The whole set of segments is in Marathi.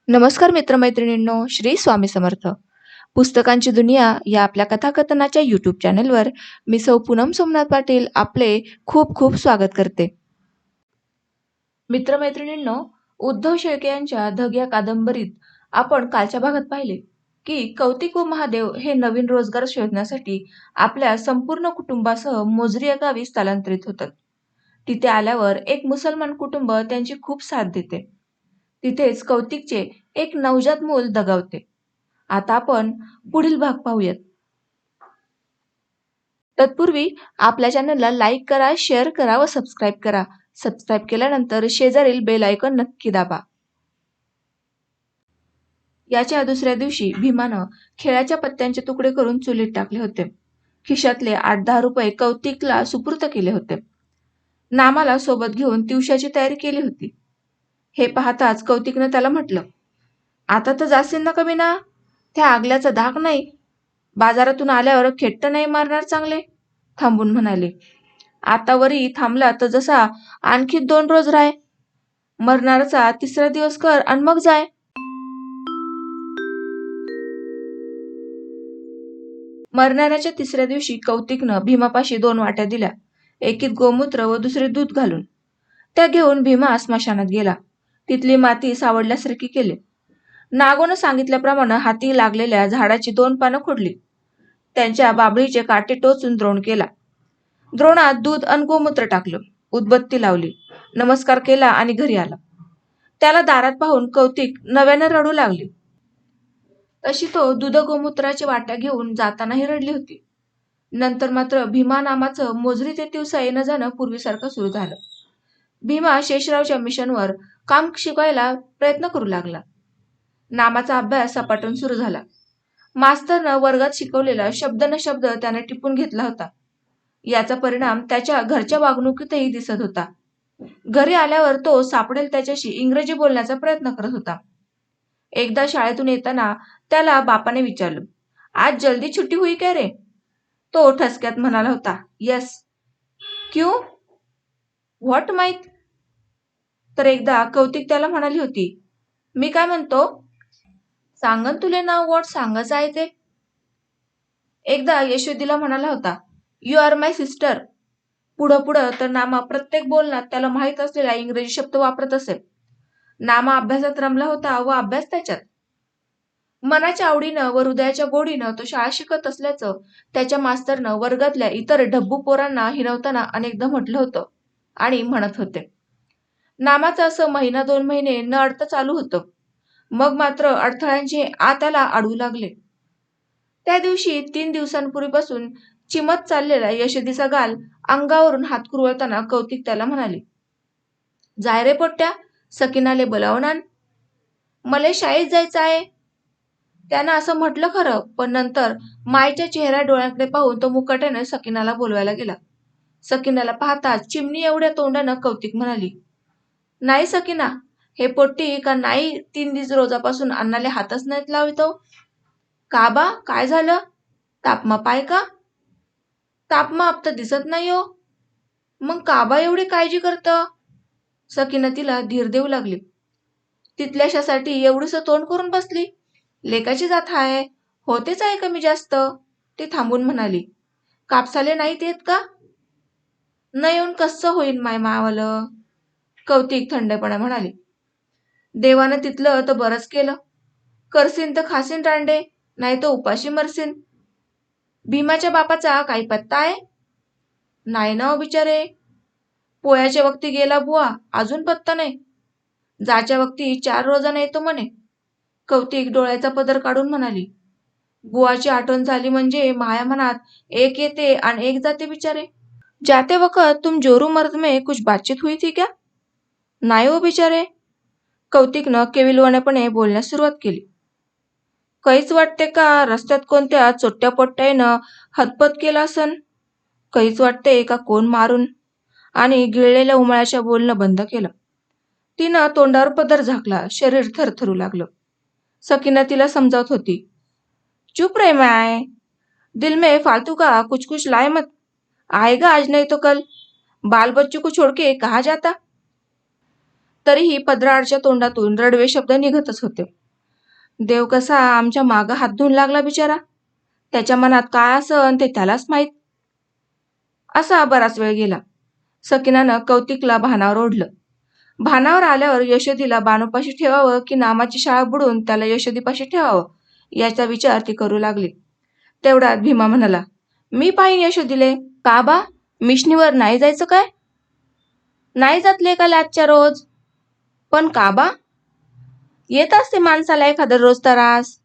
नमस्कार मित्रमैत्रिणींनो, श्री स्वामी समर्थ. पुस्तकांची दुनिया या आपल्या कथाकथनाच्या यूट्यूब चॅनलवर मी सौ पूनम सोमनाथ पाटील आपले खूप खूप स्वागत करते. मित्रमैत्रिणींनो, उद्धव शेळके यांच्या धग या कादंबरीत आपण कालच्या भागात पाहिले की कौतिक व महादेव हे नवीन रोजगार शोधण्यासाठी आपल्या संपूर्ण कुटुंबासह मोजरी या गावी स्थलांतरित होतात. तिथे आल्यावर एक मुसलमान कुटुंब त्यांची खूप साथ देते. तिथेच कौतिकचे एक नवजात मूल दगावते. आता आपण पुढील भाग पाहूयात. तत्पूर्वी आपल्या चॅनलला लाईक करा, शेअर करा व सबस्क्राईब करा. सबस्क्राईब केल्यानंतर शेजारील बेल आयकॉन नक्की दाबा. याच्या दुसऱ्या दिवशी भीमानं खेळाच्या पत्त्यांचे तुकडे करून चुलीत टाकले होते. खिशातले 8-10 रुपये कौतिकला सुपूर्द केले होते. नामाला सोबत घेऊन दिवसाची तयारी केली होती. हे पाहताच कौतिकनं त्याला म्हटलं, आता तर जाशील ना कमी ना? त्या आगल्याचा धाक नाही. बाजारातून आल्यावर खेट्ट नाही मारणार चांगले? थांबून म्हणाले. आता वरी थांबला तर जसा आणखी 2 रोज राय. मरणारचा 3रा दिवस कर आणि मग जाय. मरणाऱ्याच्या 3ऱ्या दिवशी कौतिकनं भीमापाशी 2 वाट्या दिल्या. एकीत गोमूत्र व दुसरी दूध घालून. त्या घेऊन भीमा स्मशानात गेला. तिथली माती सावडल्यासारखी केली. नागोनं सांगितल्याप्रमाणे हाती लागलेल्या झाडाची 2 पानं खोडली. त्यांच्या बाबळीचे काटे टोचून द्रोण केला. द्रोणात दूध अन गोमूत्र टाकलं. उदबत्ती लावली. नमस्कार केला आणि घरी आला. त्याला दारात पाहून कौतिक नव्यानं रडू लागली. तशी तो दूध गोमूत्राची वाट्या घेऊन जातानाही रडली होती. नंतर मात्र भीमा नामाचं मोजरी ते दिवसा येणं जाणं पूर्वीसारखं सुरू झालं. भीमा शेषरावच्या मिशनवर काम शिकायला प्रयत्न करू लागला. नामाचा अभ्यास सपाटून सुरू झाला. मास्तरनं वर्गात शिकवलेला शब्द न शब्द त्याने टिपून घेतला होता. याचा परिणाम त्याच्या घरच्या वागणुकीतही दिसत होता. घरी आल्यावर तो सापडेल त्याच्याशी इंग्रजी बोलण्याचा प्रयत्न करत होता. एकदा शाळेतून येताना त्याला बापाने विचारलं, आज जल्दी छुट्टी हुई क्या रे? तो ठसक्यात म्हणाला होता, यस. क्यों? व्हॉट माहित? तर एकदा कौतिक त्याला म्हणाली होती, मी काय म्हणतो? सांगन तुले नाव व्हॉट सांगायचं आहे ते. एकदा यशोदीला म्हणाला होता, यू आर माय सिस्टर. पुढं पुढं तर नामा प्रत्येक बोलण्यात त्याला माहीत असलेला इंग्रजी शब्द वापरत असे. नामा अभ्यासात रमला होता व अभ्यास त्याच्यात. मनाच्या आवडीनं व हृदयाच्या गोडीनं तो शाळा शिकत असल्याचं त्याच्या मास्तरनं वर्गातल्या इतर ढब्बू पोरांना हिणवताना अनेकदा म्हटलं होतं आणि म्हणत होते. नामाचं असं 1-2 महिने न अडता चालू होतं. मग मात्र अडथळ्यांचे त्याला अडवू लागले. त्या दिवशी 3 दिवसांपूर्वीपासून चिमत चाललेला यशोदीचा गाल अंगावरून हात कुरवळताना कौतिक त्याला म्हणाले, जाय रे पोट्ट्या, सकीनाले बोलावून आण. मले शाळेत जायचं आहे. त्यानं असं म्हटलं खरं, पण नंतर मायच्या चेहऱ्या डोळ्यांकडे पाहून तो मुकाट्याने सकीनाला बोलवायला गेला. सकीनाला पाहताच चिमणी एवढ्या तोंडानं कौतिक म्हणाली, नाही सकीना, हे पोट्टी का नाही 3 रोजापासून अन्नाले हातच नाहीत लावितो. का बा, काय झालं? तापमाप आहे का? तापमाप तर दिसत नाही हो. मग का बा एवढी काळजी करतं? सकीना तिला धीर देऊ लागली. तिथल्याशासाठी एवढंसं तोंड करून बसली. लेकाची जात आहे, होतेच आहे कमी जास्त. ती थांबून म्हणाली, कापसाले नाहीत येत का? न येऊन कसं होईन माय मावालं? कौतिक थंडपणे म्हणाले, देवानं तिथलं तर बरंच केलं. करसीन तर खासीन रांडे, नाही तर उपाशी मरसीन. भीमाच्या बापाचा काही पत्ता आहे? नाही ना हो बिचारे. पोयाच्या वक्ती गेला बुवा, अजून पत्ता नाही. जाच्या वक्ती 4 रोजानं येतो म्हणे. कौतिक डोळ्याचा पदर काढून म्हणाली, बुवाची आठवण झाली म्हणजे माया मनात एक येते आणि एक जाते बिचारे. जाते वक्त तुम जोरू मर्द में कुछ बातचीत हुई थी क्या? नाही हो बिचारे. कौतिकनं केविलवाणेपणे बोलण्यास सुरुवात केली. काहीच वाटते का रस्त्यात कोणत्या चोट्ट्या पोट्ट्यानं हतपत केला असन? काहीच वाटते का कोण मारून? आणि गिळलेल्या उमळ्याच्या बोलणं बंद केलं. तिनं तोंडावर पदर झाकला. शरीर थरथरू लागलं. सकीना तिला समजावत होती, चुप रे माय, दिल में फालतू का कुछ कुछ लाए मत. आएगा आज नहीं तो कल. बाल बच्चों को छोड़ के कहाँ जाता? तरीही पदराआडच्या तोंडातून रडवे शब्द निघतच होते. देव कसा आमच्या मागं हात धुवून लागला बिचारा. त्याच्या मनात काय असन ते त्यालाच माहीत. असा बराच वेळ गेला. सकिनानं कौतिकला भानावर ओढलं. भानावर आल्यावर यशोदीला बानूपाशी ठेवावं की नामाची शाळा बुडून त्याला यशोदीपाशी ठेवावं याचा विचार ती करू लागली. तेवढ्यात भीमा म्हणाला, मी पाहीन यशोदीले. का बा, मिशनीवर नाही जायचं काय? नाही जातले का आजच्या रोज? पण का बा? येत असते माणसाला एखादा रोज त्रास.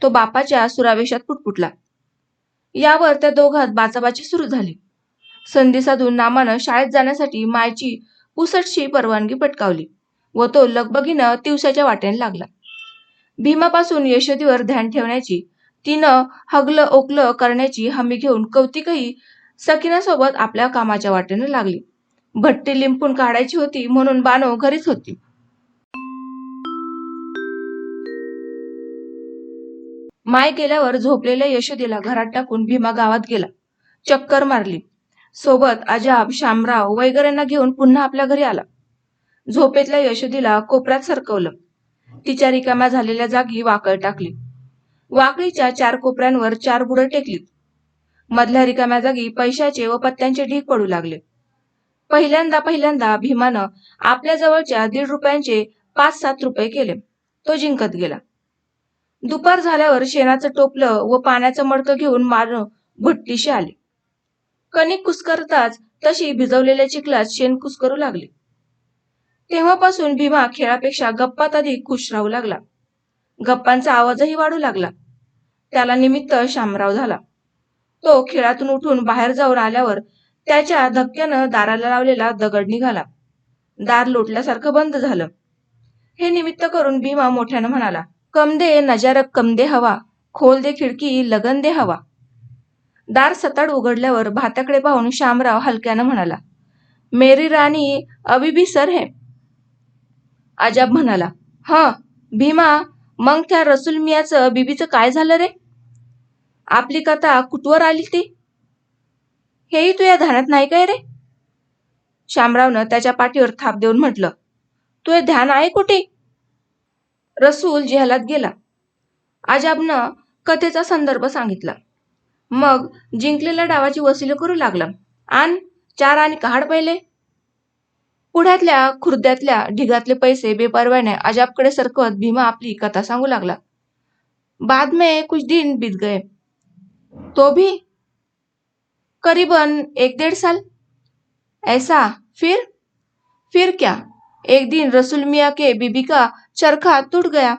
तो बापाच्या सुरावेशात पुटपुटला. यावर त्या दोघात बाचाबाची सुरू झाली. संधी साधून नामानं शाळेत जाण्यासाठी मायची पुसटशी परवानगी पटकावली व तो लगबगीनं तिवसाच्या वाटेने लागला. भीमापासून यशोदीवर ध्यान ठेवण्याची, तिनं हगलं ओकलं करण्याची हमी घेऊन कौतिकही सकिनासोबत आपल्या कामाच्या वाटेने लागली. भट्टी लिंपून काढायची होती म्हणून बानो घरीच होती. माय गेल्यावर झोपलेल्या यशोदीला घरात टाकून भीमा गावात गेला. चक्कर मारली. सोबत अजाब, शामराव वगैरेंना घेऊन पुन्हा आपल्या घरी आला. झोपेतल्या यशोदीला कोपऱ्यात सरकवलं. तिच्या रिकाम्या झालेल्या जागी वाकळ टाकली. वाकळीच्या 4 कोपऱ्यांवर 4 बुडं टेकलीत. मधल्या रिकाम्या जागी पैशाचे व पत्त्यांचे ढीग पडू लागले. पहिल्यांदा भीमानं आपल्या जवळच्या 1.5 रुपयांचे 5-7 रुपये केले. तो जिंकत गेला. दुपार झाल्यावर शेणाचं टोपलं व पाण्याचं मडकं घेऊन मारून भट्टीशी आले. कणिक कुस्करताच तशी भिजवलेल्या चिखलात शेण कुस्करू लागली. तेव्हापासून भीमा खेळापेक्षा गप्पात अधिक खुश राहू लागला. गप्पांचा आवाजही वाढू लागला. त्याला निमित्त शामराव झाला. तो खेळातून उठून बाहेर जाऊन आल्यावर त्याच्या धक्क्यानं दाराला लावलेला दगड निघाला. दार लोटल्यासारखं बंद झालं. हे निमित्त करून भीमा मोठ्यानं म्हणाला, कम दे नजारक कम दे हवा, खोल दे खिडकी लगन दे हवा. दार सताड उघडल्यावर भात्याकडे पाहून शामराव हलक्यानं म्हणाला, मेरी राणी अभी भी सर है. अजाब म्हणाला, हं भीमा, मग त्या रसूल मियाचं बीबीचं काय झालं रे? आपली कथा कुठवर आली ती? हेही तुझ्या ध्यानात नाही काय रे? शामरावनं त्याच्या पाठीवर थाप देऊन म्हटलं, तुझे ध्यान आहे कुठे? रसूल जेहलात गेला. अजाबनं कथेचा संदर्भ सांगितला. मग जिंकलेल्या डावाची वसुली करू लागला. आण 4 आणि काढ पहिले. पुढ्यातल्या खुर्द्यातल्या ढिगातले पैसे बेपरवाने अजाबकडे सरकवत भीमा आपली कथा सांगू लागला. बाद में कुछ दिन बीत गए. तो भी करीबन 1-1.5 साल. ऐसा फिर क्या? एक दिन रसूल मियाँ के बीबी का चरखा टूट गया.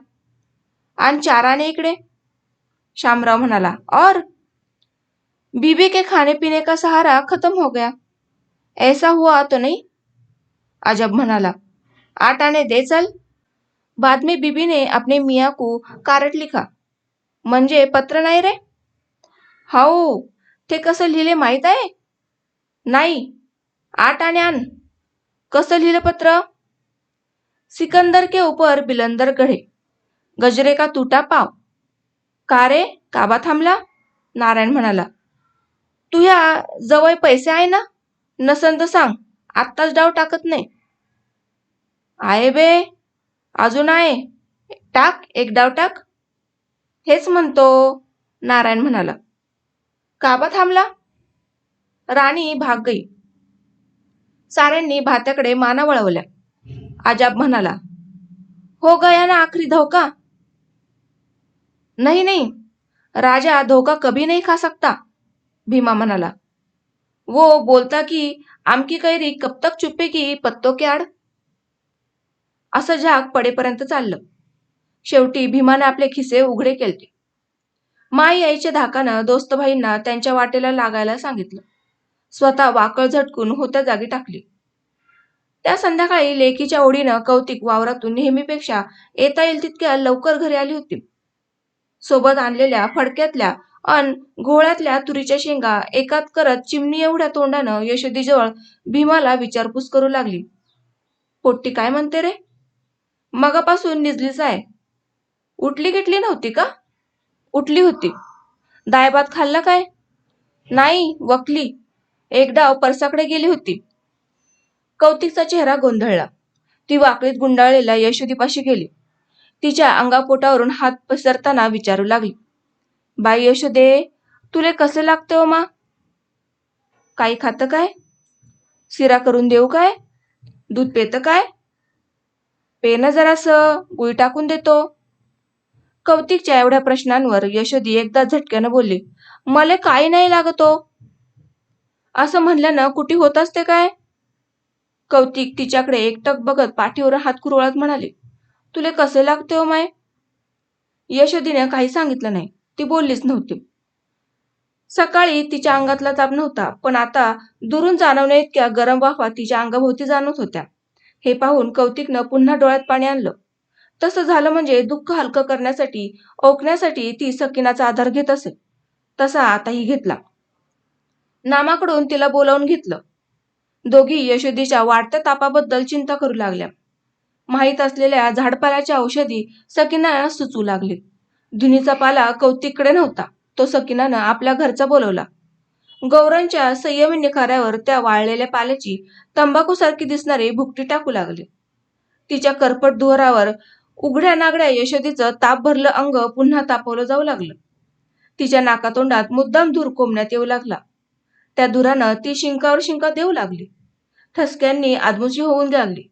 आणि 4 आने इकडे. शामराव म्हणाला, और बीबी के खाने पीने का सहारा खत्म हो गया. ऐसा हुआ तो नहीं? अजब म्हणाला, 8 आने दे चल. बाद में बीबी ने अपने मियाँ को कारट लिखा. म्हणजे पत्र नाही रे? हाऊ, ते कसं लिहिले माहित आहे? नाही. 8 आने आण. कसं लिहिलं पत्र? सिकंदर के ऊपर बिलंदर गढे, गजरे का तुटा पाव. का रे, काबा थांबला? नारायण म्हणाला, तुझ्या जवळ पैसे आहे ना? नसन तर सांग, आत्ताच डाव टाकत नाही. आहे बे, अजून आहे. टाक, एक डाव टाक. हेच म्हणतो, नारायण म्हणाला. काबा थांबला? राणी भाग गई. साऱ्यांनी भात्याकडे माना वळवल्या. अजाब म्हणाला, हो गया ना आखरी धोका. नहीं नहीं, राजा धोखा कभी नहीं खा सकता. भीमा म्हणाला, वो बोलता की आमकी कैरी कब तक चुपेगी पत्तो के आड. असं झाक पडेपर्यंत चाललं. शेवटी भीमाने आपले खिसे उघडे केलते. माई यायच्या धाकानं दोस्तभाईंना त्यांच्या वाटेला लागायला सांगितलं. स्वतः वाकळ झटकून होत्या जागी टाकली. त्या संध्याकाळी लेकीच्या ओढीनं कौतिक वावरातून नेहमीपेक्षा येता येईल तितक्या लवकर घरी आली होती. सोबत आणलेल्या फडक्यातल्या अन घोळ्यातल्या तुरीच्या शेंगा एकात करत चिमणी एवढ्या तोंडानं यशोदीजवळ भीमाला विचारपूस करू लागली. पोट्टी काय म्हणते रे? मगापासून निजलीच आहे. उठली गिटली नव्हती का? उठली होती. दायभात खाल्ला काय? नाही, वकली. एक डाव परसाकडे गेली होती. कौतिकचा चेहरा गोंधळला. ती वाकळीत गुंडाळलेल्या यशोदीपाशी गेली. तिच्या अंगापोटावरून हात पसरताना विचारू लागली, बाई यशोदे, तुले कसे लागते ओ मा? काही खातं काय? शिरा करून देऊ काय? दूध पेतं काय? पेन जरासं, गुळ टाकून देतो. कौतिकच्या एवढ्या प्रश्नांवर यशोदी एकदा झटक्यानं बोलली, मले काही नाही लागतो. असं म्हणल्यानं कुठे होत असते काय? कौतिक तिच्याकडे एकटक बघत पाठीवर हात कुरवळत म्हणाले, तुले कसे लागते हो माय? यशोदीने काही सांगितलं नाही. ती बोललीच नव्हती. सकाळी तिच्या अंगातला ताप नव्हता, पण आता दुरून जाणवण्या इतक्या गरम वाफा तिच्या अंगाभोवती जाणवत होत्या. हे पाहून कौतिकनं पुन्हा डोळ्यात पाणी आणलं. तसं झालं म्हणजे दुःख हलकं करण्यासाठी, ओकण्यासाठी ती सकिनाचा आधार घेत असे. तसा आताही घेतला. नामाकडून तिला बोलावून घेतलं. दोघी यशोदीच्या वाढत्या तापाबद्दल चिंता करू लागल्या. माहीत असलेल्या झाडपाल्याच्या औषधी सकिनाला सुचू लागले. धुनीचा पाला कौतिककडे नव्हता. तो सकिनानं आपल्या घरचा बोलवला. गौरांच्या संयमी निखाऱ्यावर त्या वाळलेल्या पाल्याची तंबाखूसारखी दिसणारी भुकटी टाकू लागली. तिच्या करपट धुरावर उघड्या नागड्या यशोदीचं ताप भरलं अंग पुन्हा तापवलं जाऊ लागलं. तिच्या नाकातोंडात मुद्दाम धूर कोंबण्यात येऊ लागला. त्या धुरानं ती शिंकावर शिंका देऊ लागली. ठसक्यांनी आदमुची होऊन लागली.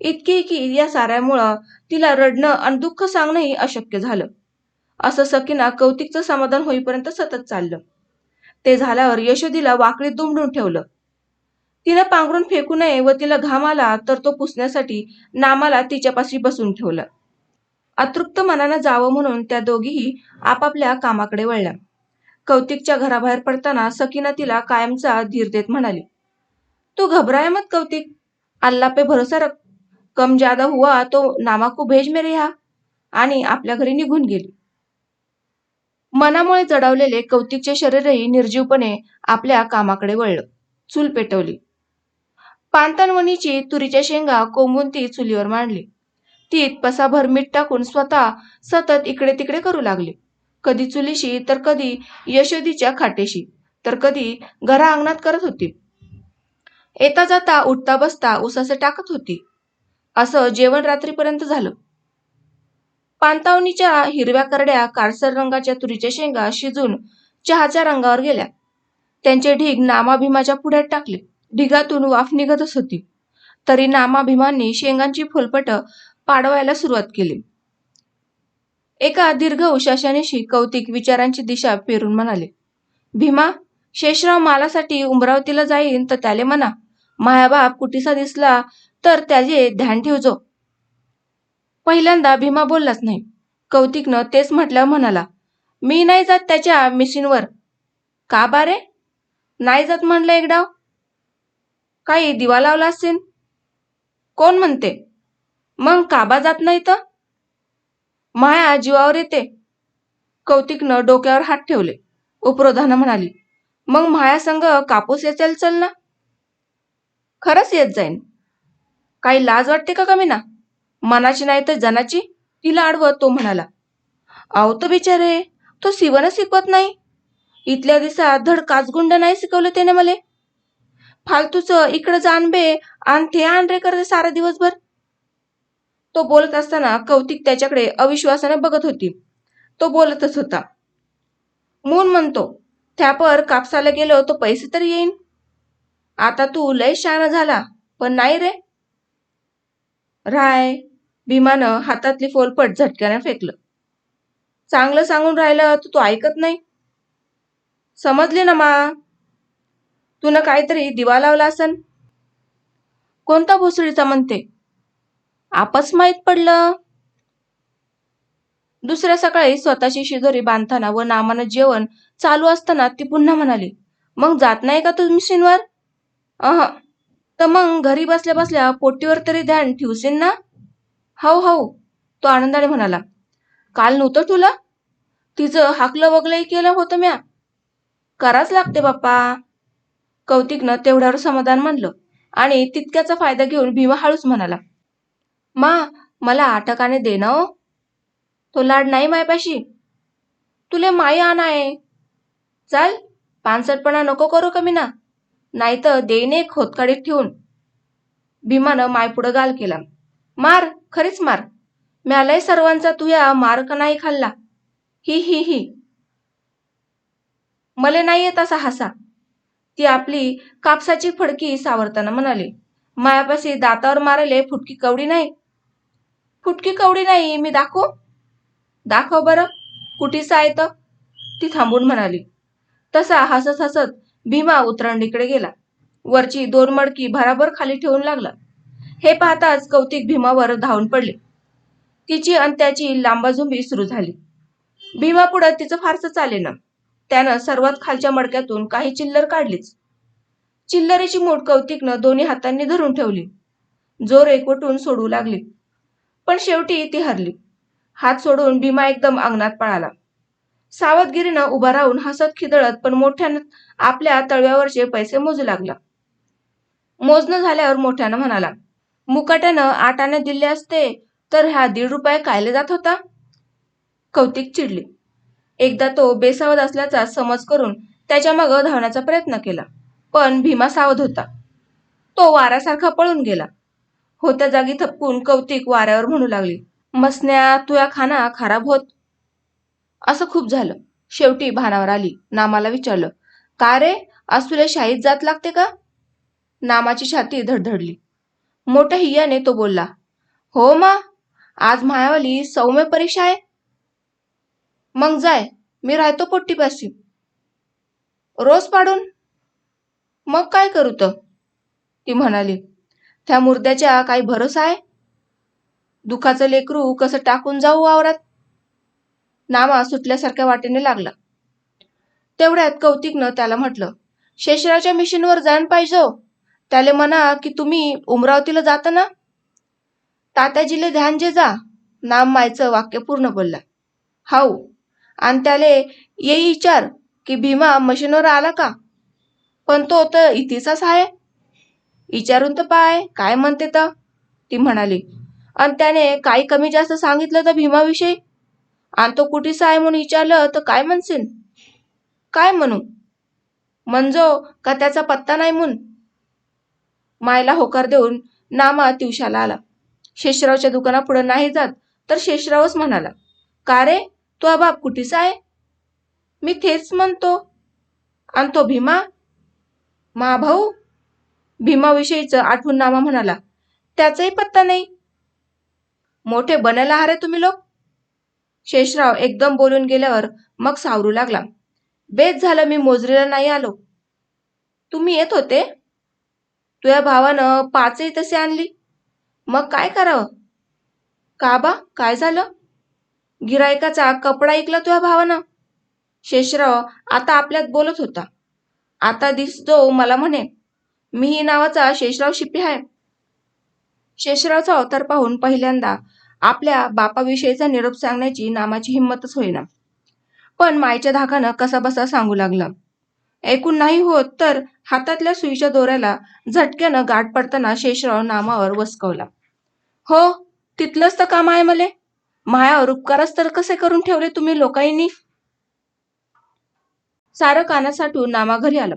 इतकी की या साऱ्यामुळं तिला रडणं आणि दुःख सांगणंही अशक्य झालं. असं सकिना कौतिकचं समाधान होईपर्यंत सतत चाललं. ते झाल्यावर यशोदीला वाकळीत दुमडून ठेवलं. तिनं पांघरून फेकू नये व तिला घाम आला तर तो पुसण्यासाठी नामाला तिच्यापाशी बसून ठेवलं. अतृप्त मनानं जावं म्हणून त्या दोघीही आपापल्या कामाकडे वळल्या. कौतिकच्या घराबाहेर पडताना सकिना तिला कायमचा धीर देत म्हणाली, तू घबराए मत कौतिक, अल्लाह पे भरोसा रख, कम ज्यादा हुआ तो नामा को भेज मेरे यहाँ, आणि आपल्या घरी निघून गेली. मनामुळे जडावलेले कौतिकचे शरीरही निर्जीवपणे आपल्या कामाकडे वळलं. चूल पेटवली. पांतनवणीची तुरीच्या शेंगा कोंबून ती चुलीवर मांडली. तीत पसाभर मीठ टाकून स्वतः सतत इकडे तिकडे करू लागली. कधी चुलीशी तर कधी यशोदीच्या खाटेशी तर कधी घरा अंगणात करत होती. येता जाता उठता बसता उसासे टाकत होती. असं जेवण रात्रीपर्यंत झालं. पांतावणीच्या हिरव्या करड्या काळसर रंगाच्या तुरीच्या शेंगा शिजून चहाच्या रंगावर गेल्या. त्यांचे ढीग नामा भीमाच्या पुढ्यात टाकले. ढिगातून वाफ निघतच होती. तरी नामा भीमांनी शेंगांची फुलपट पाडवायला सुरुवात केली. एका दीर्घ उशाशानेशी कौतिक विचारांची दिशा पेरून म्हणाले, भीमा, शेषराव मालासाठी उमरावतीला जाईन तर त्याले म्हणा, मायाबाप कुटीसा दिसला तर त्याचे ध्यान ठेवजो. पहिल्यांदा भीमा बोललाच नाही. कौतिकनं तेच म्हटल्यावर म्हणाला, मी नाही जात त्याच्या मिशीनवर. का बारे? नाही जात म्हणलं एक डाव. काही दिवा लावला असेल. कोण म्हणते? मग काबा जात नाही तर? माया जीवावर येते. कौतिकनं डोक्यावर हात ठेवले. उपरोधानं म्हणाली, मग माया संग कापूस येचेल चल ना. खरंच येत जाईन. काही लाज वाटते का कमी ना? मनाची नाही तर जनाची, तिला आडवत तो म्हणाला. अहो तो बिचारे, तो शिवणच शिकवत नाही. इथल्या दिवसात धड काचगुंड नाही शिकवलं त्याने मले. फालतूचं इकडं जाण बे आणि ते आण रे करते सारा दिवसभर. तो बोलत असताना कौतिक त्याच्याकडे अविश्वासाने बघत होती. तो बोलतच होता. मून म्हणतो, थ्यापर कापसाला गेलो तो पैसे तरी येईन. आता तू लय शहाणा झाला, पण नाही रे. राय, भीमानं हातातली फोलपट झटक्याने फेकलं. चांगलं सांगून राहिलं तर तू ऐकत नाही. समजली ना मा? तुनं काहीतरी दिवा लावला असन. कोणता भोसडीचा म्हणते? आपच माहीत पडलं. दुसऱ्या सकाळी स्वतःची शिदोरी बांधताना व नामानं जेवण चालू असताना ती पुन्हा म्हणाली, मग जात नाही का तू मिशीनवर? तर मग घरी बसल्या बसल्या पोटीवर तरी ध्यान ठेवशील ना? हो हो, तो आनंदाने म्हणाला. काल नव्हतं तुला? तिचं हाकलं वगलंही केलं होतं म्या. कराच लागते बाप्पा. कौतिकनं तेवढ्यावर समाधान मानलं आणि तितक्याचा फायदा घेऊन भीमा हळूच म्हणाला, मा, मला आटकाने दे ना. तो लाड नाही मायपाशी. तुले माई आणाय. चाल, पानसटपणा नको करू कमी ना, नाही तर देईन एक खोतकाडीत ठेवून. भीमानं मायपुढं गाल केला. मार, खरीच मार. म्यालाही सर्वांचा तुया मार का नाही खाल्ला. ही ही ही. मले नाही येत असा हसा. ती आपली कापसाची फडकी सावरताना म्हणाली, मायापाशी दातावर मारायले फुटकी कवडी नाही. फुटकी कवडी नाही, मी दाखवू? दाखव बरं, कुठीच आहे तर. ती थांबून म्हणाली. तसा हसत हसत भीमा उतरंडीकडे गेला. वरची 2 मडकी भराभर खाली ठेवून लागला. हे पाहताच कौतिक भीमावर धावून पडले. तिची आणि त्याची लांबाझुंबी सुरू झाली. भीमापुढं तिचं फारसं चालेना. त्यानं सर्वात खालच्या मडक्यातून काही चिल्लर काढलीच. चिल्लरीची मूठ कौतिकनं दोन्ही हातांनी धरून ठेवली. जोर एकवटून सोडवू लागली. पण शेवटी ती हरली. हात सोडून भीमा एकदम अंगणात पळाला. सावधगिरीनं उभा राहून हसत खिदळत पण मोठ्यानं आपल्या तळव्यावरचे पैसे मोजू लागला. मोजणं झाल्यावर मोठ्यानं म्हणाला, मुकाट्यानं 8 आणे दिले असते तर हा 1.5 रुपये कायले जात होता. कौतिक चिडली. एकदा तो बेसावध असल्याचा समज करून त्याच्या मागं धावण्याचा प्रयत्न केला. पण भीमा सावध होता. तो वाऱ्यासारखा पळून गेला. होत्या जागी थपकून कौतिक वाऱ्यावर म्हणू लागली, मसन्या तुया खाना खराब होत. असं खूप झालं. शेवटी भानावर आली. नामाला विचारलं, का रे, आज तुला शाळेत जात लागते का? नामाची छाती धडधडली. मोठ्या हियाने तो बोलला, हो मा, आज मायावाली सौम्य परीक्षा आहे. मग जाय, मी राहतो पोट्टीपाशी. रोज पाडून? मग काय करू तर? ती म्हणाली, त्या मुर्द्याच्या काही भरोसा आहे? दुखाचं लेकरू कसं टाकून जाऊ वावरात? नामा सुटल्यासारख्या वाटेने लागला. तेवढ्यात कौतिकनं त्याला म्हटलं, शेषरावच्या मिशनवर जाण पाहिजे. त्याले म्हणा की तुम्ही उमरावतीला जाता ना. तात्याजीले ध्यान जे जा. नाम मायचं वाक्य पूर्ण बोलला. हाऊ, आणि त्याले येई विचार की भीमा मशीनवर आला का. पण तो तर इतिहास आहे. विचारून तर पाय काय म्हणते तर. ती म्हणाली, आणि त्याने काही कमी जास्त सांगितलं तर भीमाविषयी, आणि तो कुठेच आहे म्हणून विचारलं तर काय म्हणशील? काय म्हणू? म्हणजो का त्याचा पत्ता नाही म्हणून. मायला होकार देऊन नामा तिवशाला आला. शेषरावच्या दुकानापुढे नाही जात तर शेषरावच म्हणाला, का रे, तो बाप कुठेच आहे? मी तेच म्हणतो. आणि तो भीमा? मा भाऊ? भीमाविषयीचं आठवून नामा म्हणाला, त्याचाही पत्ता नाही. मोठे बनायला हारे तुम्ही लोक. शेषराव एकदम बोलून गेल्यावर मग सावरू लागला, बेस झालं मी मोजरीला नाही आलो. तुम्ही येत होते? तुझ्या भावानं 5ही तसे आणली. मग काय करावं? का बा, काय झालं? गिरायकाचा कपडा ऐकला तुझ्या भावानं. शेषराव आता आपल्यात बोलत होता. आता दिसतो मला म्हणे, मीही नावाचा शेषराव शिपी आहे. शेषरावचा अवतार पाहून पहिल्यांदा आपल्या बापाविषयीचा निरोप सांगण्याची नामाची हिंमतच होईना. पण मायच्या धाकानं कसाबसा सांगू लागला. ऐकून नाही होत तर हातातल्या सुईच्या दोऱ्याला झटक्यानं गाठ पडताना शेषराव नामावर वसकवला. हो, तिथलंच तर काम आहे मले. मायावर उपकारच तर कसे करून ठेवले तुम्ही लोकांनी. सारं कानासाठून नामा घरी आलं.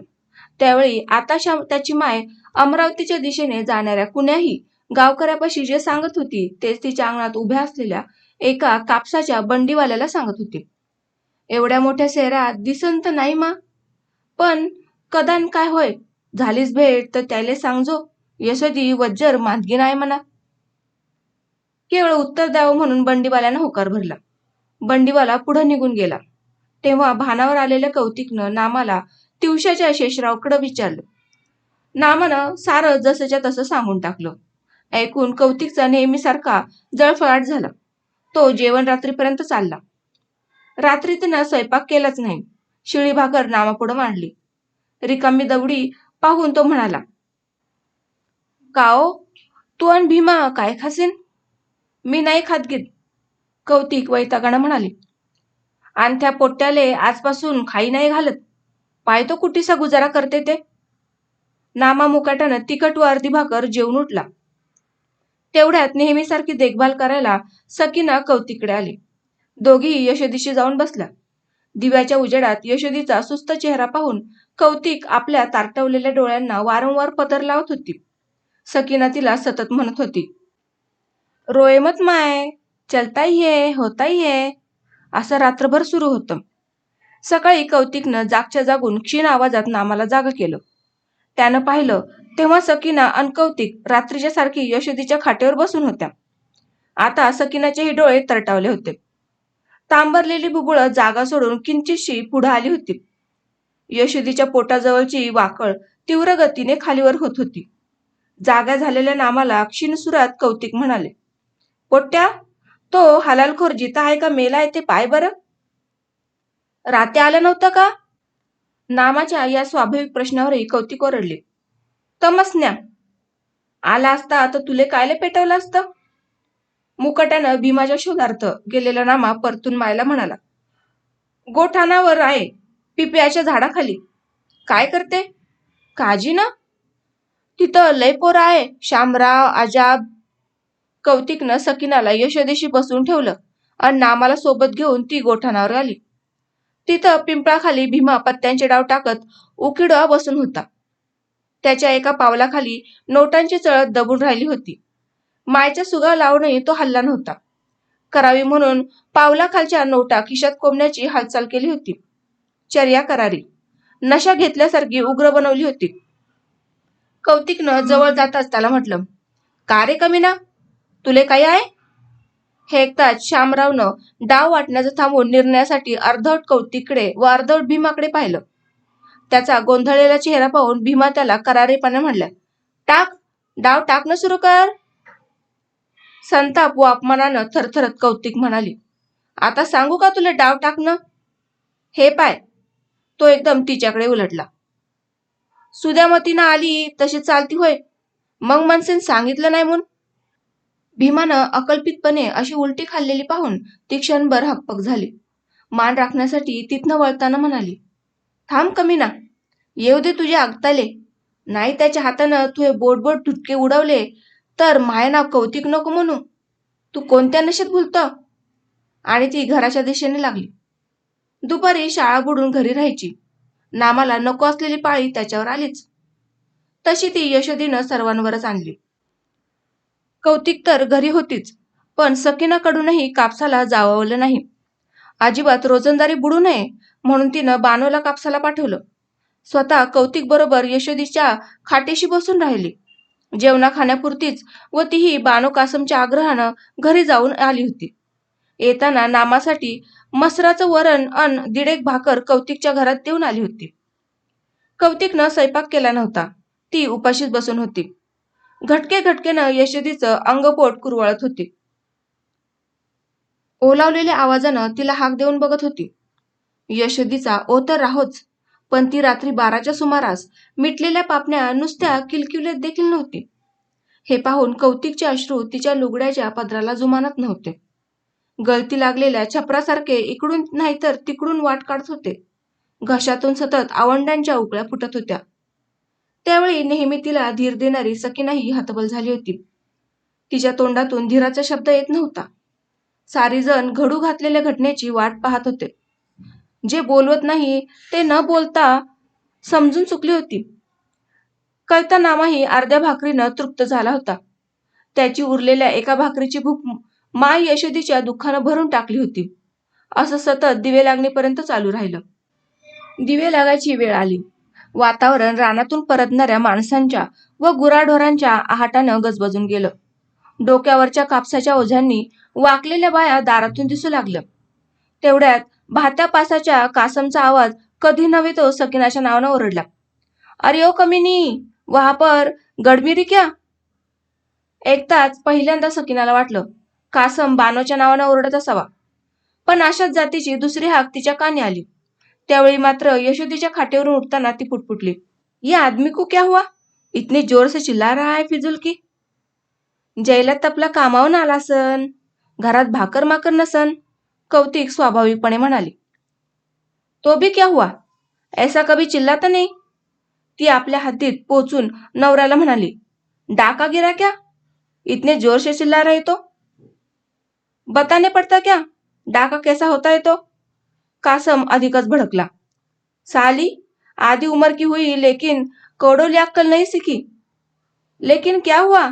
त्यावेळी आताशा त्याची माय अमरावतीच्या दिशेने जाणाऱ्या कुण्याही गावकऱ्यापाशी जे सांगत होती तेच तिच्या अंगणात उभ्या असलेल्या एका कापसाच्या बंडीवाल्याला सांगत होती. एवढ्या मोठ्या शहरात दिसन तर नाही मा, पण कदान काय होय, झालीच भेट तर त्याले सांगजो, यशोदी वज्जर मांदगी नाही म्हणा. केवळ उत्तर द्यावं म्हणून बंडीवाल्यानं होकार भरला. बंडीवाला पुढे निघून गेला. तेव्हा भानावर आलेल्या कौतिकनं नामाला तिवशाच्या शेषरावकडे विचारलं. नामानं सारं जसंच्या तसं सांगून टाकलं. ऐकून कौतिकचा नेहमीसारखा जळफळाट झाला. तो जेवण रात्रीपर्यंत चालला. रात्री तिनं स्वयंपाक केलाच नाही. शिळी भाकर नामापुढं मांडली. रिकामी दवडी पाहून तो म्हणाला, काओ, तू आणि भीमा काय खासीन? मी नाही खात गीत. कौतिक वैतागानं म्हणाली, आणि त्या पोट्याले आजपासून खाई नाही घालत. पाहतो कुठीसा गुजारा करते ते. नामा मुकाट्यानं तिखट व अर्धी भाकर जेवून उठला. तेवढ्यात नेहमीसारखी देखभाल करायला सकीना कौतिकडे आली. दोघीही यशोदीशी जाऊन बसल्या. दिव्याच्या उजेडात यशोदीचा सुस्त चेहरा पाहून कौतिक आपल्या तारटवलेल्या डोळ्यांना वारंवार पदर लावत होती. सकीना तिला सतत म्हणत होती, रोए मत माय, चलता ही है, होता ही है, असं रात्रभर सुरू होतं. सकाळी कौतिकनं जागच्या जागून क्षीण आवाजात नामाला जागं केलं. त्यानं पाहिलं तेव्हा सकीना आणि कौतिक रात्रीच्या सारखी यशोदीच्या खाटेवर बसून होत्या. आता सकीनाचेही डोळे तरटावले होते. तांबरलेली बुबुळं जागा सोडून किंचितशी पुढे आली होती. यशोदीच्या पोटाजवळची वाकळ तीव्र गतीने खालीवर होत होती. जागा झालेल्या नामाला क्षीण सुरात कौतिक म्हणाले, पोट्ट्या, तो हलालखोर जिता आहे का मेला आहे ते पाय बरं. राते आलं नव्हतं का? नामाच्या या स्वाभाविक प्रश्नावरही कौतिक ओरडले, तमसन्या, आला असता तर तुले कायले पेटवलं असतं. मुकाट्यानं भीमाच्या शोधार्थ गेलेला नामा परतून मायला म्हणाला, गोठाणावर आहे, पिपळाच्या झाडाखाली. काय करते? काजी ना, तिथं लय पोरं आहे, शामराव, आजाब. कौतिकनं सकीनाला यशोदेशी बसवून ठेवलं आणि नामाला सोबत घेऊन ती गोठाणावर आली. तिथं पिंपळाखाली भीमा पत्त्यांचे डाव टाकत उकिडवा बसून होता. त्याच्या एका पावलाखाली नोटांची चळत दबून राहिली होती. मायच्या सुगा लावूनही तो हल्ला नव्हता. करावी म्हणून पावलाखालच्या नोटा खिशात कोंबण्याची हालचाल केली होती. चर्या करारी, नशा घेतल्यासारखी उग्र बनवली होती. कौतिकनं जवळ जाताच त्याला म्हटलं, का रे कमीना, तुले काय आहे? हे ऐकताच शामरावनं डाव वाटण्याचं थांबून निर्णयासाठी अर्धवट कौतिककडे व अर्धवट भीमाकडे पाहिलं. त्याचा गोंधळलेला चेहरा पाहून भीमा त्याला करारीपणे म्हणल्या, टाक, डाव टाकणं सुरू कर. संताप व अपमानानं थरथरत कौतिक म्हणाली, आता सांगू का तुला डाव टाकणं? हे पाय. तो एकदम तिच्याकडे उलटला. सुद्यामतीनं आली तशी चालती होय, मग मनसेन सांगितलं नाही म्हणून. भीमानं अकल्पितपणे अशी उलटी खाल्लेली पाहून ती क्षणभर हकपक झाली. मान राखण्यासाठी तिथनं वळताना म्हणाली, थांब कमीना, येऊ दे तुझे आगताले. नाही त्याच्या हातानं तुझे बोट बोट ठुटके उडवले तर माय नाव कौतिक नको म्हणू. तू कोणत्या नशेत भुलतं? आणि ती घराच्या दिशेने लागली. दुपारी शाळा बुडून घरी राहायची. नामाला नको असलेली पाळी त्याच्यावर आलीच. तशी ती यशोदीनं सर्वांवरच आणली. कौतिक तर घरी होतीच, पण सकीनाकडूनही कापसाला जाववलं नाही. अजिबात रोजंदारी बुडू नये म्हणून तिनं बानोला कापसाला पाठवलं. स्वतः कौतिक बरोबर यशोदीच्या खाटेशी बसून राहिली. जेवणा खाण्यापुरतीच व तीही बानो कासमच्या आग्रहानं घरी जाऊन आली होती. येताना नामासाठी मसराचं वरण अन दीड भाकर कौतिकच्या घरात देऊन आली होती. कौतिकनं स्वयंपाक केला नव्हता. ती उपाशीच बसून होती. घटके घटकेनं यशोदीचं अंगपोट कुरवाळत होती. ओलावलेल्या आवाजानं तिला हाक देऊन बघत होती. यशोदीचा ओ तर राहोच, पण ती रात्री 12च्या सुमारास मिटलेल्या पापण्या नुसत्या किलकिलेत देखील नव्हती. हे पाहून कौतिकचे अश्रू तिच्या लुगड्याच्या पदराला जुमानत नव्हते. गळती लागलेल्या छपरासारखे इकडून नाहीतर तिकडून वाट काढत होते. घशातून सतत आवंडांच्या उकळ्या फुटत होत्या. त्यावेळी नेहमी तिला धीर देणारी सकीनाही हतबल झाली होती. तिच्या तोंडातून धीराचा शब्द येत नव्हता. सारीजण घडू घातलेल्या घटनेची वाट पाहत होते. जे बोलवत नाही ते न बोलता समजून चुकली होती. कळता नामाही अर्ध्या भाकरीनं तृप्त झाला होता. त्याची उरलेल्या एका भाकरीची भूक माय यशोदीच्या दुःखानं भरून टाकली होती. असं सतत दिवे लागणेपर्यंत चालू राहिलं. दिवे लागायची वेळ आली. वातावरण रानातून परतणाऱ्या माणसांच्या व गुराढोरांच्या आहाटानं गजबजून गेलं. डोक्यावरच्या कापसाच्या ओझ्यांनी वाकलेल्या बाया दारातून दिसू लागल्या. तेवढ्यात भात्या पासाच्या कासमचा आवाज कधी नव्हे तो सकीनाच्या नावानं ओरडला, अरे ओ कमिनी, वहा पर गडमिरी क्या? ऐकताच पहिल्यांदा सकीनाला वाटलं कासम बानोच्या नावानं ओरडत असावा, पण अशाच जातीची दुसरी हाक तिच्या कानी आली. त्यावेळी मात्र यशोदीच्या खाटेवरून उठताना ती पुटपुटली, ये आदमी को क्या हुआ? इतने जोर से चिल्ला रहा है फिजूल की. जैला तपला कामावून आला सन, घरात भाकर माकर नसन. कौतिक स्वाभाविकपणे म्हणाली. तो भी क्या हुआ? ऐसा कभी चिल्लाता नहीं. ती आपल्या हद्दीत पोचून नवऱ्याला म्हणाली, डाका गिरा क्या? इतने जोर से चिल्ला रहे तो. बताने पड़ता क्या डाका कैसा होता है तो. कासम अधिकच भड़कला. साली, आधी उम्र की हुई लेकिन कौड़ोली अक्कल नहीं सीखी. लेकिन क्या हुआ?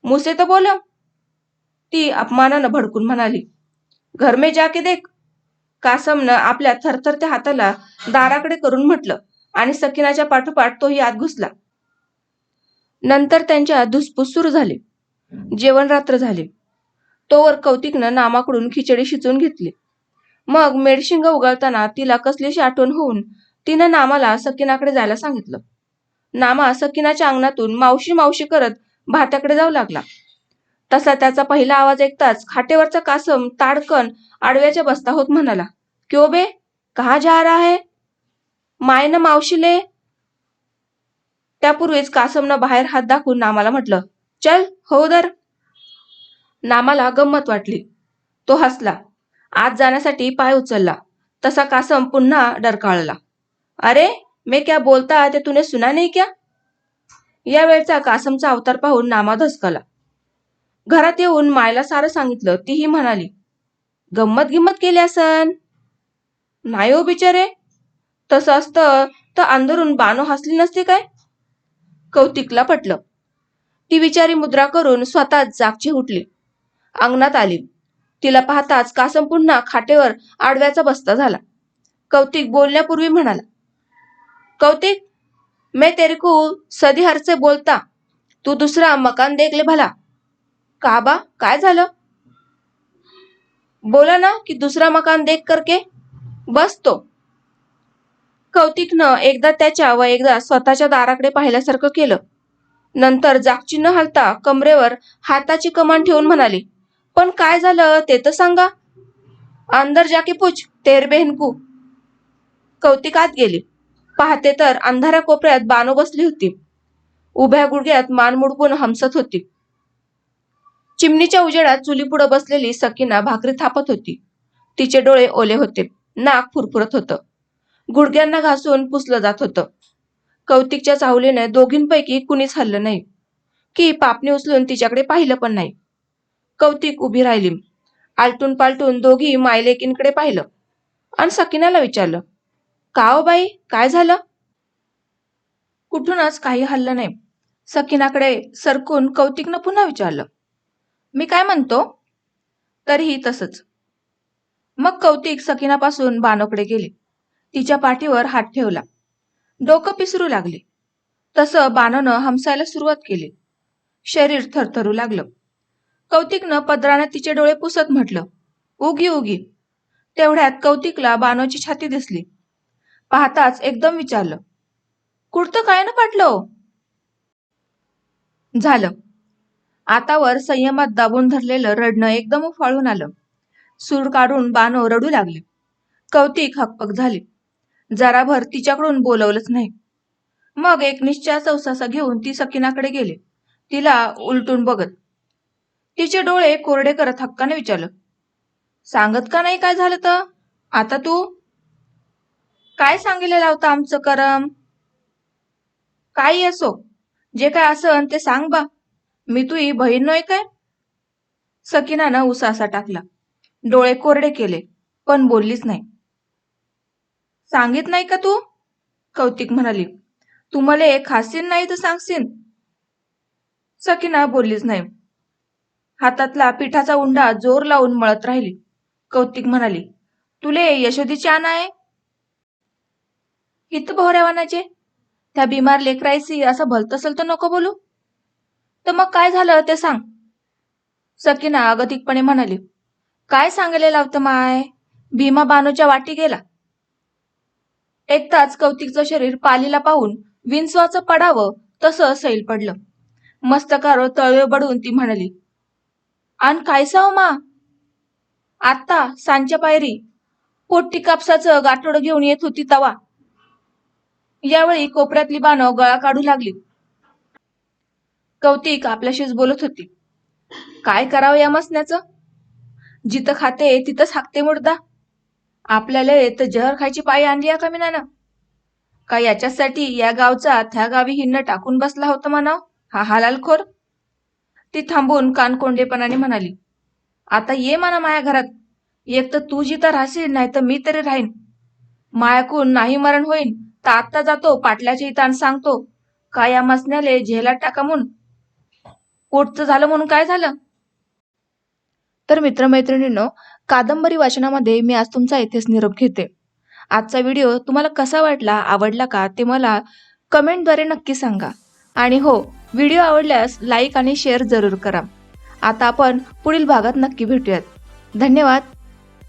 मुझसे तो बोलो. ती अपमानानं भडकून म्हणाली, घर में जाके देख. कासमनं आपल्या थरथरत्या हाताला दाराकडे करून म्हटलं आणि सकिनाच्या पाठोपाठ तोही आत घुसला. नंतर त्यांच्या धुसफूस सुरू झाली. जेवण रात्र झाले. तोवर कौतिकनं नामाकडून खिचडी शिजवून घेतली. मग मेडशिंग उगाळताना तिला कसलीशी आठवण होऊन तिनं नामाला सकिनाकडे जायला सांगितलं. नामा सकिनाच्या अंगणातून मावशी मावशी करत भात्याकडे जाऊ लागला. तसा त्याचा पहिला आवाज ऐकताच खाटेवरचा कासम ताडकन आडव्याच्या बसता होत म्हणाला, क्यों बे, कहा जा रहा है? मायनं मावशीले. त्यापूर्वीच कासमनं बाहेर हात दाखवून नामाला म्हटलं, चल हो दर. नामाला गंमत वाटली. तो हसला. आत जाण्यासाठी पाय उचलला तसा कासम पुन्हा डरकाळला. अरे मैं क्या बोलता ते तूने सुना नहीं क्या? या वेळचा कासमचा अवतार पाहून नामा धसकला. घरात येऊन मायला सारं सांगितलं. तीही म्हणाली, गंमत गिम्मत केली असन. नाही हो बिचारे, तसं असतं तर अंदरून बानो हसली नसती काय? कौतिकला पटलं. ती विचारी मुद्रा करून स्वतःच जागची उठली. अंगणात आली. तिला पाहताच कासम पुन्हा खाटेवर आडव्याचा बसता झाला. कौतिक बोलण्यापूर्वी म्हणाला, कौतिक, मैं तेरे को सदी हर से बोलता, तू दुसरा मकान देख ले भला. का बा, काय झालं? बोला ना की दुसरा मकान देख करके. बस तो. कौतिकनं एकदा त्याच्या व एकदा स्वतःच्या दाराकडे पाहिल्यासारखं केलं. नंतर जागची न हलता कमरेवर हाताची कमान ठेवून म्हणाली, पण काय झालं ते तर सांगा. अंदर जाके पूछ तेर बहन को. कौतिक आत गेली. पाहते तर अंधाऱ्या कोपऱ्यात बानो बसली होती. उभ्या गुडघ्यात मान मुडपून हमसत होती. चिमणीच्या उजेडात चुलीपुढं बसलेली सकिना भाकरी थापत होती. तिचे डोळे ओले होते. नाक फुरफुरत होतं. गुडघ्यांना घासून पुसलं जात होतं. कौतिकच्या चाहुलीने दोघींपैकी कुणीच हल्लं नाही की पापणी उचलून तिच्याकडे पाहिलं पण नाही. कौतिक उभी राहिली. आलटून पालटून दोघी मायलेकींकडे पाहिलं आणि सकिनाला विचारलं, का ओ बाई, काय झालं? कुठूनच काही हल्लं नाही. सकिनाकडे सरकून कौतिकनं पुन्हा विचारलं, मी काय म्हणतो? तरीही तसंच. मग कौतिक सकिनापासून बानोकडे गेले. तिच्या पाठीवर हात ठेवला. डोकं पिसरू लागले. तसं बानोनं हमसायला सुरुवात केली. शरीर थरथरू लागलं. कौतिकनं पदराने तिचे डोळे पुसत म्हटलं, उगी उगी. तेवढ्यात कौतिकला बानोची छाती दिसली. पाहताच एकदम विचारलं, कुठतं काय न पाटलं? झालं. आतावर संयमात दाबून धरलेलं रडणं एकदम उफाळून आलं. सूर काढून बानो रडू लागले. कौतिक हकपक झाली. जराभर तिच्याकडून बोलवलंच नाही. मग एक निश्चयाचा उसासा घेऊन ती सकिनाकडे गेले. तिला उलटून बघत तिचे डोळे कोरडे करत हक्काने विचारलं, सांगत का नाही काय झालं तर? आता तू काय सांगितलेलं होतं आमचं करम? काही असो, जे काय असन ते सांग बा. मी तुही बहीण नोय काय? सकिनानं उसासा टाकला. डोळे कोरडे केले पण बोललीच नाही. सांगित नाही का तू? कौतिक म्हणाली, तू मले खासीन नाही तर सांगशीन. सकिना बोललीच नाही. हातातला पिठाचा उंडा जोर लावून मळत राहिली. कौतिक म्हणाली, तुले यशोदीची आण आहे? हित भोऱ्यावानाचे त्या बिमार लेकरायसी असं भलत असेल तर नको बोलू. तर मग काय झालं ते सांग. सकिना अगतिकपणे म्हणाली, काय सांगलेलं होतं माय? भीमा बानूच्या वाटी गेला. एकताच कौतिकचं शरीर पालीला पाहून विंचवाचं पडावं तसं सैल पडलं. मस्तकावर तळवे बडून ती म्हणाली, आण काय साव मा? आत्ता सांच्या पायरी पोट्टी कापसाचं गाठोडं घेऊन येत होती तवा. यावेळी कोपऱ्यातली बानो गळा काढू लागली. कौतिक आपल्याशीच बोलत होती. काय करावं या मसण्याचं? जिथं खाते तिथंच हाकते मुर्दा. आपल्याला तर जहर खायची पायी आणली का मी नाना? का याच्यासाठी या गावचा त्या गावी हिंड टाकून बसला होता म्हणाव हा हलालखोर. ती थांबून कानकोंडेपणाने म्हणाली, आता ये म्हणा माया घरात. एक तर तू जिथं राहशील नाही तर मी तरी राहीन. मायाकून नाही मरण होईन तर आत्ता जातो पाटल्याच्या इथं सांगतो का या मसण्याले झेलात टाका म्हणून. पोटचं झालं म्हणून काय झालं? तर मित्रमैत्रिणींनो, कादंबरी वाचनामध्ये मी आज तुमचा इथेच निरोप घेते. आजचा व्हिडिओ तुम्हाला कसा वाटला, आवडला का ते मला कमेंटद्वारे नक्की सांगा. आणि हो, व्हिडिओ आवडल्यास लाईक आणि शेअर जरूर करा. आता आपण पुढील भागात नक्की भेटूयात. धन्यवाद.